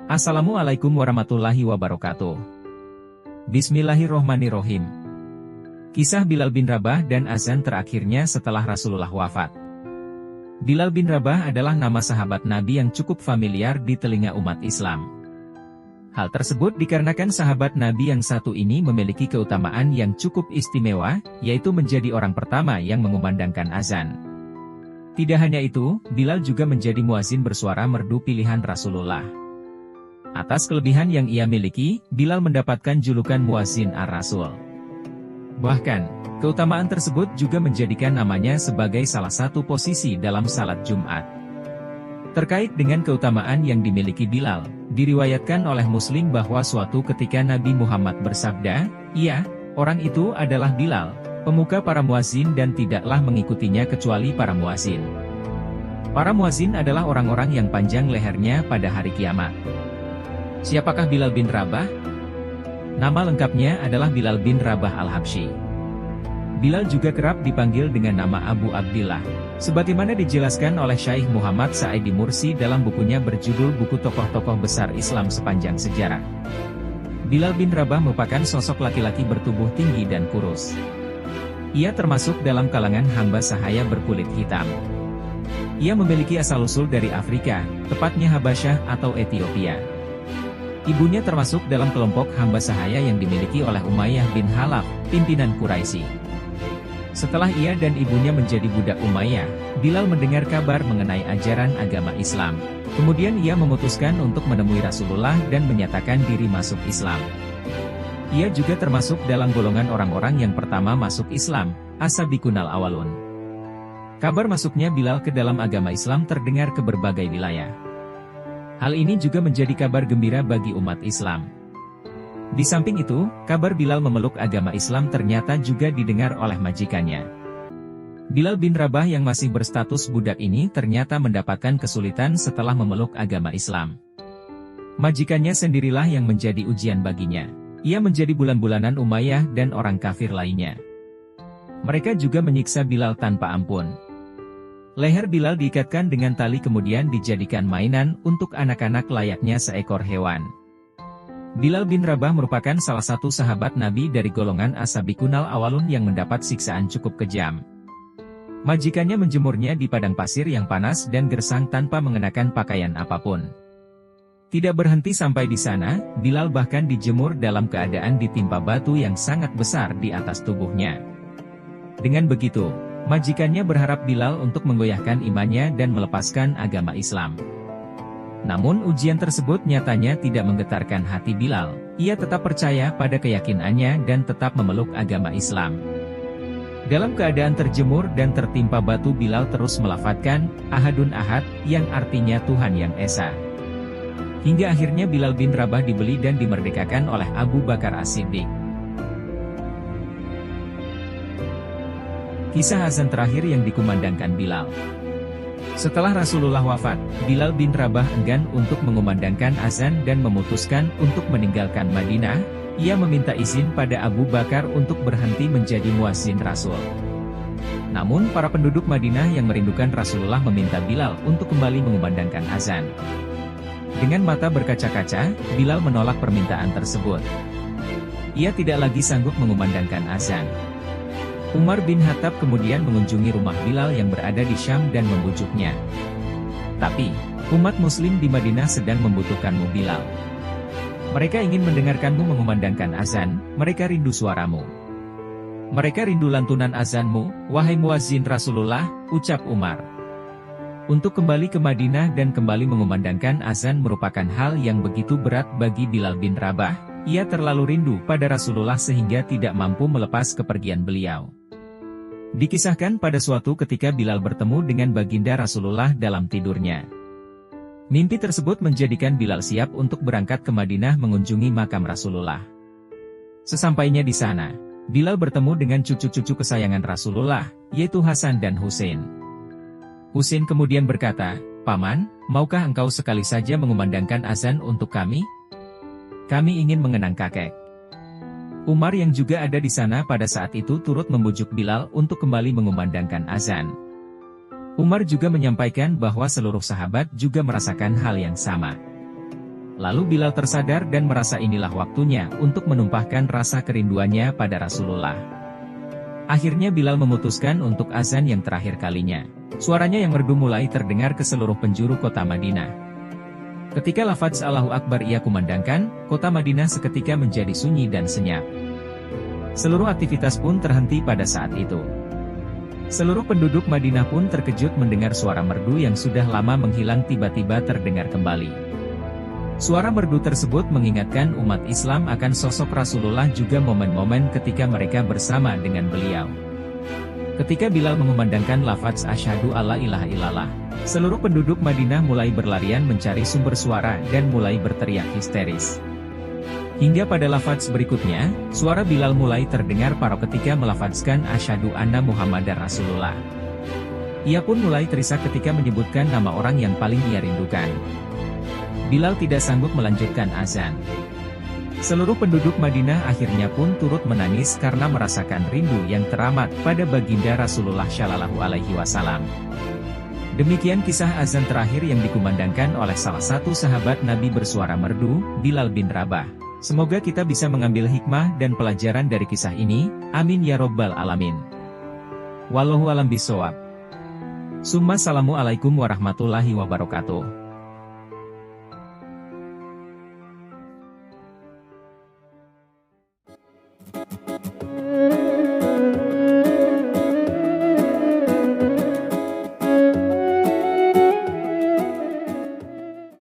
Assalamualaikum warahmatullahi wabarakatuh. Bismillahirrohmanirrohim. Kisah Bilal bin Rabah dan azan terakhirnya setelah Rasulullah wafat. Bilal bin Rabah adalah nama sahabat Nabi yang cukup familiar di telinga umat Islam. Hal tersebut dikarenakan sahabat Nabi yang satu ini memiliki keutamaan yang cukup istimewa, yaitu menjadi orang pertama yang mengumandangkan azan. Tidak hanya itu, Bilal juga menjadi muazin bersuara merdu pilihan Rasulullah. Atas kelebihan yang ia miliki, Bilal mendapatkan julukan muazin ar-Rasul. Bahkan, keutamaan tersebut juga menjadikan namanya sebagai salah satu posisi dalam salat Jumat. Terkait dengan keutamaan yang dimiliki Bilal, diriwayatkan oleh Muslim bahwa suatu ketika Nabi Muhammad bersabda, "Iya, orang itu adalah Bilal, pemuka para muazin dan tidaklah mengikutinya kecuali para muazin." Para muazin adalah orang-orang yang panjang lehernya pada hari kiamat. Siapakah Bilal bin Rabah? Nama lengkapnya adalah Bilal bin Rabah al-Habsyi. Bilal juga kerap dipanggil dengan nama Abu Abdillah, sebagaimana dijelaskan oleh Syaikh Muhammad Sa'idi Mursi dalam bukunya berjudul Buku Tokoh-Tokoh Besar Islam Sepanjang Sejarah. Bilal bin Rabah merupakan sosok laki-laki bertubuh tinggi dan kurus. Ia termasuk dalam kalangan hamba sahaya berkulit hitam. Ia memiliki asal-usul dari Afrika, tepatnya Habasyah atau Ethiopia. Ibunya termasuk dalam kelompok hamba sahaya yang dimiliki oleh Umayyah bin Khalaf, pimpinan Quraisy. Setelah ia dan ibunya menjadi budak Umayyah, Bilal mendengar kabar mengenai ajaran agama Islam. Kemudian ia memutuskan untuk menemui Rasulullah dan menyatakan diri masuk Islam. Ia juga termasuk dalam golongan orang-orang yang pertama masuk Islam, as-sabiqunal awwalun. Kabar masuknya Bilal ke dalam agama Islam terdengar ke berbagai wilayah. Hal ini juga menjadi kabar gembira bagi umat Islam. Di samping itu, kabar Bilal memeluk agama Islam ternyata juga didengar oleh majikannya. Bilal bin Rabah yang masih berstatus budak ini ternyata mendapatkan kesulitan setelah memeluk agama Islam. Majikannya sendirilah yang menjadi ujian baginya. Ia menjadi bulan-bulanan Umayyah dan orang kafir lainnya. Mereka juga menyiksa Bilal tanpa ampun. Leher Bilal diikatkan dengan tali kemudian dijadikan mainan untuk anak-anak layaknya seekor hewan. Bilal bin Rabah merupakan salah satu sahabat Nabi dari golongan as-sabiqunal awwalun yang mendapat siksaan cukup kejam. Majikannya menjemurnya di padang pasir yang panas dan gersang tanpa mengenakan pakaian apapun. Tidak berhenti sampai di sana, Bilal bahkan dijemur dalam keadaan ditimpa batu yang sangat besar di atas tubuhnya. Dengan begitu, majikannya berharap Bilal untuk menggoyahkan imannya dan melepaskan agama Islam. Namun ujian tersebut nyatanya tidak menggetarkan hati Bilal. Ia tetap percaya pada keyakinannya dan tetap memeluk agama Islam. Dalam keadaan terjemur dan tertimpa batu, Bilal terus melafadzkan, "Ahadun Ahad," yang artinya Tuhan yang Esa. Hingga akhirnya Bilal bin Rabah dibeli dan dimerdekakan oleh Abu Bakar As-Siddiq. Kisah azan terakhir yang dikumandangkan Bilal. Setelah Rasulullah wafat, Bilal bin Rabah enggan untuk mengumandangkan azan dan memutuskan untuk meninggalkan Madinah. Ia meminta izin pada Abu Bakar untuk berhenti menjadi muazin Rasul. Namun para penduduk Madinah yang merindukan Rasulullah meminta Bilal untuk kembali mengumandangkan azan. Dengan mata berkaca-kaca, Bilal menolak permintaan tersebut. Ia tidak lagi sanggup mengumandangkan azan. Umar bin Khattab kemudian mengunjungi rumah Bilal yang berada di Syam dan membujuknya. "Tapi, umat muslim di Madinah sedang membutuhkanmu Bilal. Mereka ingin mendengarkanmu mengumandangkan azan, mereka rindu suaramu. Mereka rindu lantunan azanmu, wahai muazzin Rasulullah," ucap Umar. Untuk kembali ke Madinah dan kembali mengumandangkan azan merupakan hal yang begitu berat bagi Bilal bin Rabah. Ia terlalu rindu pada Rasulullah sehingga tidak mampu melepas kepergian beliau. Dikisahkan pada suatu ketika Bilal bertemu dengan baginda Rasulullah dalam tidurnya. Mimpi tersebut menjadikan Bilal siap untuk berangkat ke Madinah mengunjungi makam Rasulullah. Sesampainya di sana, Bilal bertemu dengan cucu-cucu kesayangan Rasulullah, yaitu Hasan dan Husain. Husain kemudian berkata, "Paman, maukah engkau sekali saja mengumandangkan azan untuk kami? Kami ingin mengenang kakek." Umar yang juga ada di sana pada saat itu turut membujuk Bilal untuk kembali mengumandangkan azan. Umar juga menyampaikan bahwa seluruh sahabat juga merasakan hal yang sama. Lalu Bilal tersadar dan merasa inilah waktunya untuk menumpahkan rasa kerinduannya pada Rasulullah. Akhirnya Bilal memutuskan untuk azan yang terakhir kalinya. Suaranya yang merdu mulai terdengar ke seluruh penjuru kota Madinah. Ketika lafaz Allahu Akbar ia kumandangkan, kota Madinah seketika menjadi sunyi dan senyap. Seluruh aktivitas pun terhenti pada saat itu. Seluruh penduduk Madinah pun terkejut mendengar suara merdu yang sudah lama menghilang tiba-tiba terdengar kembali. Suara merdu tersebut mengingatkan umat Islam akan sosok Rasulullah juga momen-momen ketika mereka bersama dengan beliau. Ketika Bilal mengumandangkan lafaz asyhadu alla ilaha illallah, seluruh penduduk Madinah mulai berlarian mencari sumber suara dan mulai berteriak histeris. Hingga pada lafaz berikutnya, suara Bilal mulai terdengar parau ketika melafazkan asyhadu anna Muhammadar Rasulullah. Ia pun mulai terisak ketika menyebutkan nama orang yang paling ia rindukan. Bilal tidak sanggup melanjutkan azan. Seluruh penduduk Madinah akhirnya pun turut menangis karena merasakan rindu yang teramat pada baginda Rasulullah Shallallahu Alaihi Wasallam. Demikian kisah azan terakhir yang dikumandangkan oleh salah satu sahabat Nabi bersuara merdu, Bilal bin Rabah. Semoga kita bisa mengambil hikmah dan pelajaran dari kisah ini, amin ya robbal alamin. Wallahu alam bisawab. Summa salamu alaikum warahmatullahi wabarakatuh.